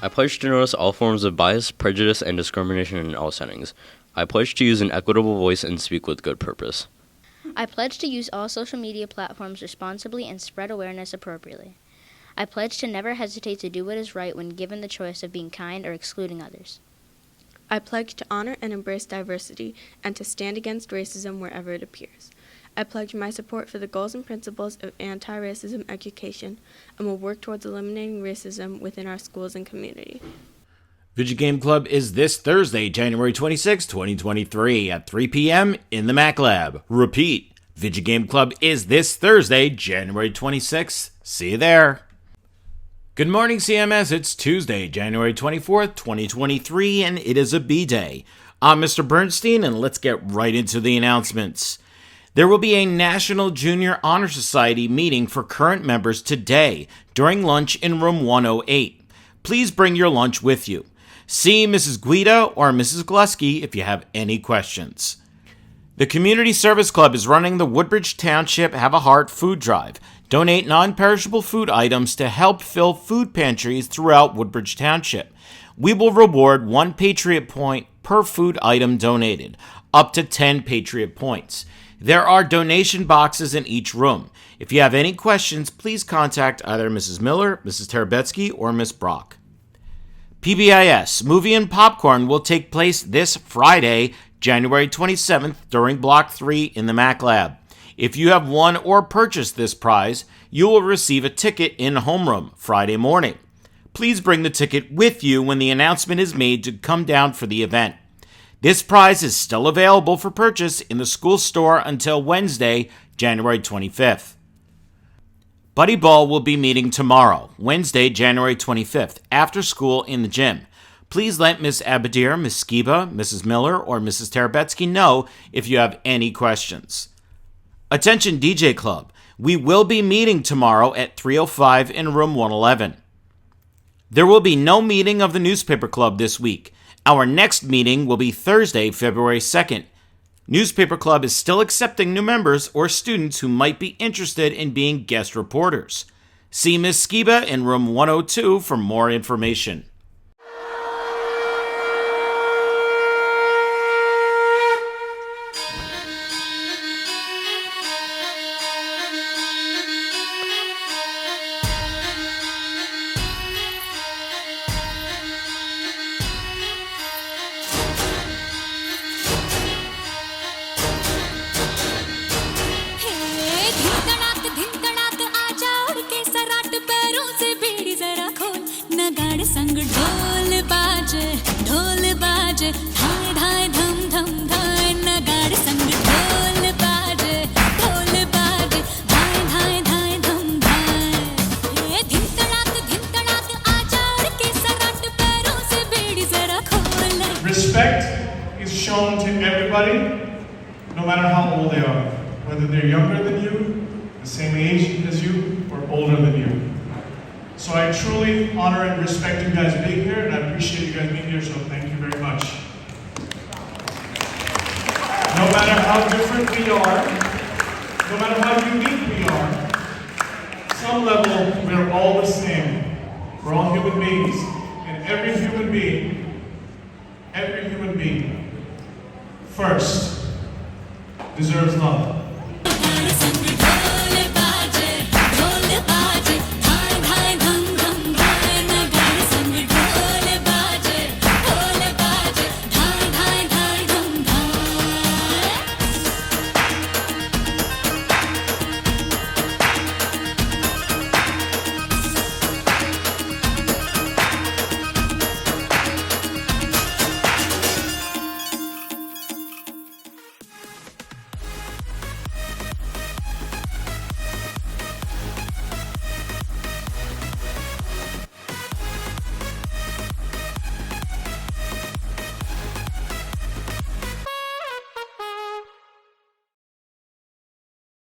I pledge to notice all forms of bias, prejudice, and discrimination in all settings. I pledge to use an equitable voice and speak with good purpose. I pledge to use all social media platforms responsibly and spread awareness appropriately. I pledge to never hesitate to do what is right when given the choice of being kind or excluding others. I pledge to honor and embrace diversity and to stand against racism wherever it appears. I pledge my support for the goals and principles of anti-racism education and will work towards eliminating racism within our schools and community. Video Game Club is this Thursday, January 26, 2023 at 3 p.m. in the Mac Lab. Repeat, Video Game Club is this Thursday, January 26th. See you there. Good morning, CMS. It's Tuesday, January 24th, 2023, and it is a B-Day. I'm Mr. Bernstein, and let's get right into the announcements. There will be a National Junior Honor Society meeting for current members today during lunch in room 108. Please bring your lunch with you. See Mrs. Guida or Mrs. Glusky if you have any questions. The Community Service Club is running the Woodbridge Township Have a Heart food drive. Donate non-perishable food items to help fill food pantries throughout Woodbridge Township. We will reward 1 Patriot Point per food item donated, up to 10 Patriot Points. There are donation boxes in each room. If you have any questions, please contact either Mrs. Miller, Mrs. Terabetsky, or Ms. Brock. PBIS Movie and Popcorn will take place this Friday, January 27th, during Block 3 in the Mac Lab. If you have won or purchased this prize, you will receive a ticket in homeroom Friday morning. Please bring the ticket with you when the announcement is made to come down for the event. This prize is still available for purchase in the school store until Wednesday, January 25th. Buddy Ball will be meeting tomorrow, Wednesday, January 25th, after school in the gym. Please let Ms. Abadir, Ms. Skiba, Mrs. Miller, or Mrs. Terabetsky know if you have any questions. Attention DJ Club, we will be meeting tomorrow at 3:05 in room 111. There will be no meeting of the newspaper club this week. Our next meeting will be Thursday, February 2nd. Newspaper Club is still accepting new members or students who might be interested in being guest reporters. See Ms. Skiba in room 102 for more information. संग ढोल बाजे धाय धाय धम धम धाय नगाड़े संग ढोल बाजे धाय धाय धाय धम धाय धिन तड़ाक आजा उड़ के सराट पैरों से बेड़ी जरा खोल. Respect is shown to everybody, no matter how old they are, whether they're younger than you, the same age as you, or older than you. So I truly honor and respect you guys being here, and I appreciate you guys being here, so thank you very much. No matter how different we are, no matter how unique we are, some level we're all the same. We're all human beings, and every human being, first, deserves love.